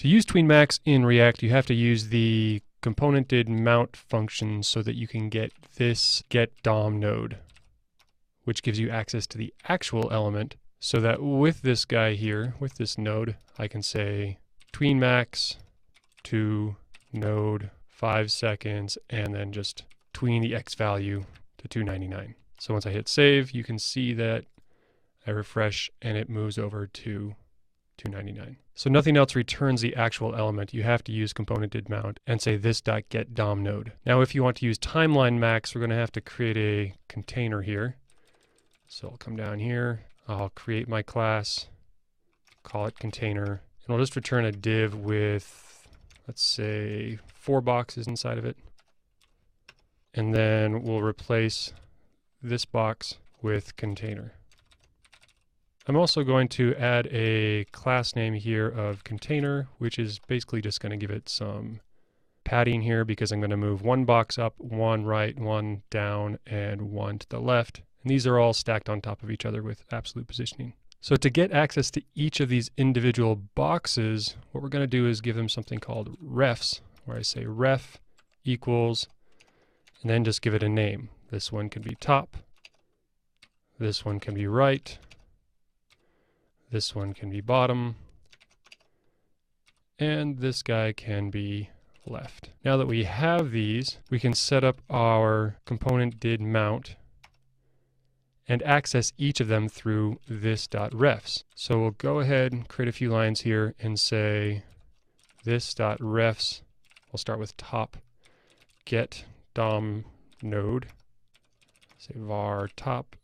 To use TweenMax in React, you have to use the componentDidMount function so that you can get this getDom node, which gives you access to the actual element, so that with this guy here, with this node, I can say TweenMax to node 5 seconds, and then just tween the X value to 299. So once I hit save, you can see that I refresh and it moves over to 299. So nothing else returns the actual element. You have to use componentDidMount and say this.getDom node. Now if you want to use timeline max, we're going to have to create a container here. So I'll come down here, I'll create my class, call it container, and we'll just return a div with, let's say, 4 boxes inside of it. And then we'll replace this box with container. I'm also going to add a class name here of container, which is basically just going to give it some padding here because I'm going to move 1 box up, 1 right, 1 down, and 1 to the left. And these are all stacked on top of each other with absolute positioning. So to get access to each of these individual boxes, what we're going to do is give them something called refs, where I say ref equals, and then just give it a name. This one can be top, this one can be right, this one can be bottom, and this guy can be left. Now that we have these, we can set up our componentDidMount and access each of them through this.refs. So we'll go ahead and create a few lines here and say this.refs, we'll start with top, get DOM node, say var top,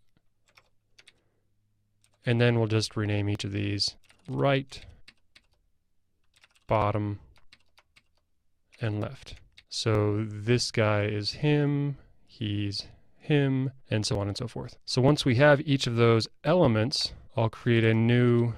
and then we'll just rename each of these right, bottom, and left. So this guy is him, he's him, and so on and so forth. So once we have each of those elements, I'll create a new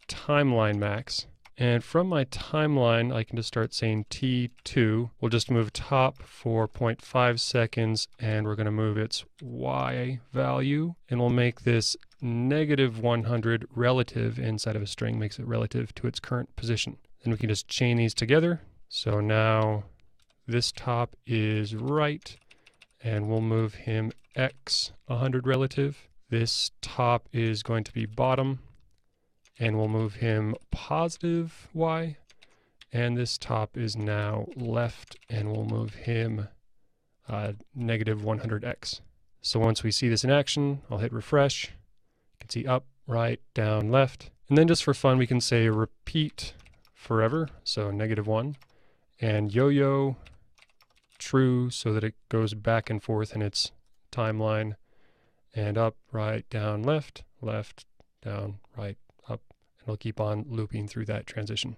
timeline max. And from my timeline, I can just start saying T2. We'll just move top for 0.5 seconds, and we're going to move its Y value. And we'll make this -100 relative inside of a string, makes it relative to its current position. Then we can just chain these together. So now this top is right, and we'll move him X 100 relative. This top is going to be bottom, and we'll move him positive Y, and this top is now left, and we'll move him -100X. So once we see this in action, I'll hit refresh. You can see up, right, down, left. And then just for fun, we can say repeat forever, so -1, and yo-yo true, so that it goes back and forth in its timeline, and up, right, down, left, left, down, right, up. It'll keep on looping through that transition.